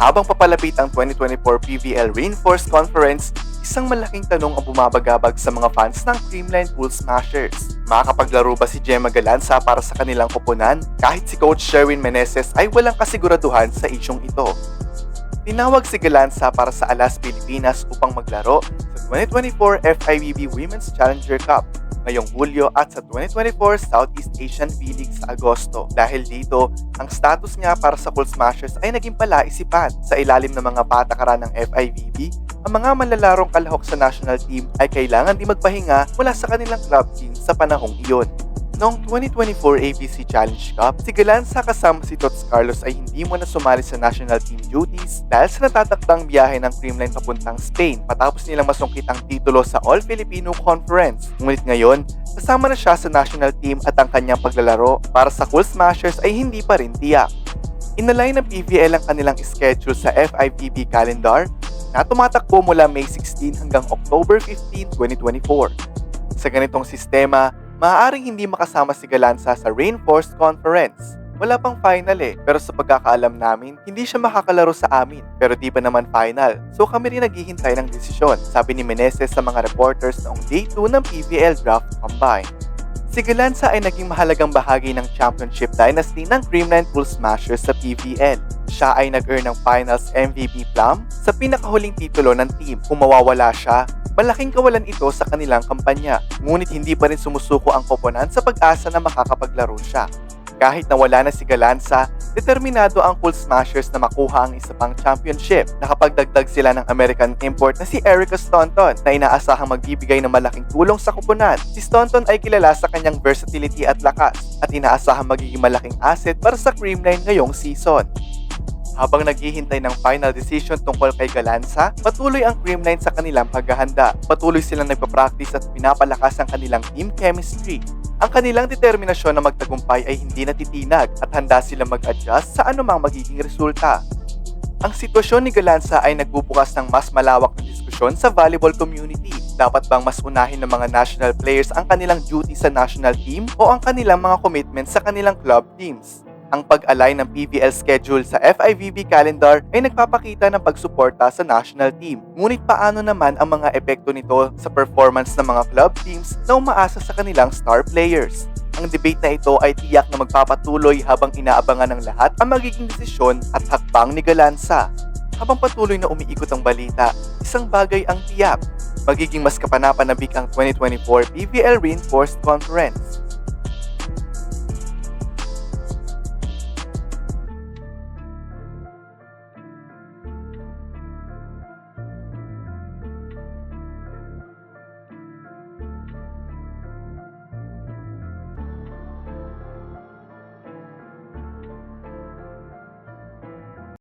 Habang papalapit ang 2024 PVL Reinforced Conference, isang malaking tanong ang bumabagabag sa mga fans ng Creamline Pool Smashers. Makakapaglaro ba si Gemma Galanza para sa kanilang koponan kahit si Coach Sherwin Meneses ay walang kasiguraduhan sa isyong ito? Tinawag si Galanza para sa Alas Pilipinas upang maglaro sa 2024 FIVB Women's Challenger Cup ngayong Hulyo at sa 2024 Southeast Asian V-League sa Agosto. Dahil dito, ang status niya para sa Pool Smashers ay naging palaisipan. Sa ilalim ng mga patakaran ng FIVB, ang mga manlalarong kalahok sa national team ay kailangan di magpahinga mula sa kanilang club team sa panahong iyon. Noong 2024 ABC Challenge Cup, si Galanza kasama si Tots Carlos ay hindi muna sumali sa national team duties dahil sa natatakdang biyahe ng Creamline papuntang Spain matapos nilang masungkit ang titulo sa All-Filipino Conference. Ngunit ngayon, kasama na siya sa national team at ang kanyang paglalaro para sa Pool Smashers ay hindi pa rin tiyak. Inalay ng PVL ang kanilang schedule sa FIVB calendar na tumatakbo mula May 16 hanggang October 15, 2024. Sa ganitong sistema, maaaring hindi makasama si Galanza sa Reinforced Conference. Wala pang final pero sa pagkakaalam namin, hindi siya makakalaro sa amin. Pero di pa naman final, so kami rin naghihintay ng desisyon, sabi ni Meneses sa mga reporters noong Day 2 ng PVL Draft Combine. Si Galanza ay naging mahalagang bahagi ng championship dynasty ng Creamline Pool Smashers sa PVL. Siya ay nag-earn ng Finals MVP plum sa pinakahuling titulo ng team. Kung mawawala siya, malaking kawalan ito sa kanilang kampanya. Ngunit hindi pa rin sumusuko ang koponan sa pag-asa na makakapaglaro siya. Kahit nawala na si Galanza, determinado ang Pool Smashers na makuha ang isa pang championship. Nakapagdagdag sila ng American import na si Erica Staunton na inaasahang magbibigay ng malaking tulong sa koponan. Si Staunton ay kilala sa kanyang versatility at lakas at inaasahang magiging malaking asset para sa Creamline ngayong season. Habang naghihintay ng final decision tungkol kay Galanza, patuloy ang Creamline sa kanilang paghahanda. Patuloy silang nagpa-practice at pinapalakas ang kanilang team chemistry. Ang kanilang determinasyon na magtagumpay ay hindi natitinag at handa silang mag-adjust sa anumang magiging resulta. Ang sitwasyon ni Galanza ay nagbubukas ng mas malawak na diskusyon sa volleyball community. Dapat bang mas unahin ng mga national players ang kanilang duty sa national team o ang kanilang mga commitments sa kanilang club teams? Ang pag-align ng PVL schedule sa FIVB calendar ay nagpapakita ng pagsuporta sa national team. Ngunit paano naman ang mga epekto nito sa performance ng mga club teams na umaasa sa kanilang star players? Ang debate na ito ay tiyak na magpapatuloy habang inaabangan ng lahat ang magiging desisyon at hakbang ni Galanza. Habang patuloy na umiikot ang balita, isang bagay ang tiyak. Magiging mas kapanapanabik ang 2024 PVL Reinforced Conference.